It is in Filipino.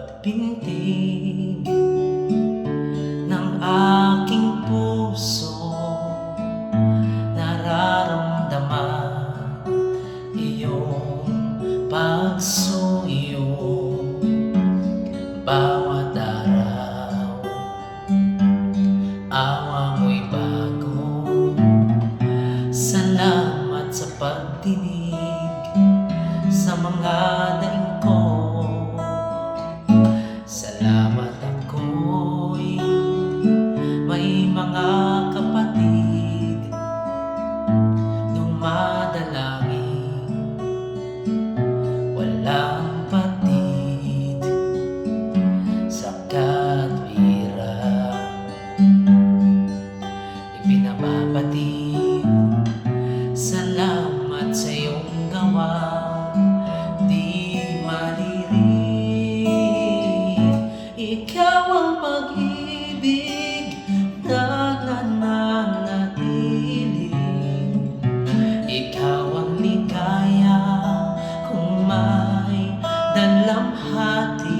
pagpintig ng aking puso, nararamdaman iyong pagsuyo bawat araw. Awa mo'y bago, salamat sa pagdinig sa mga daing ko. Salamat ako'y may mga kapatid dumadalangin, walang patid sa katwiran. Ipinababatid, salamat sa iyong gawa di malirih. Ikaw ang pag-ibig na nananatili, ikaw ang ligaya kung may dalamhati.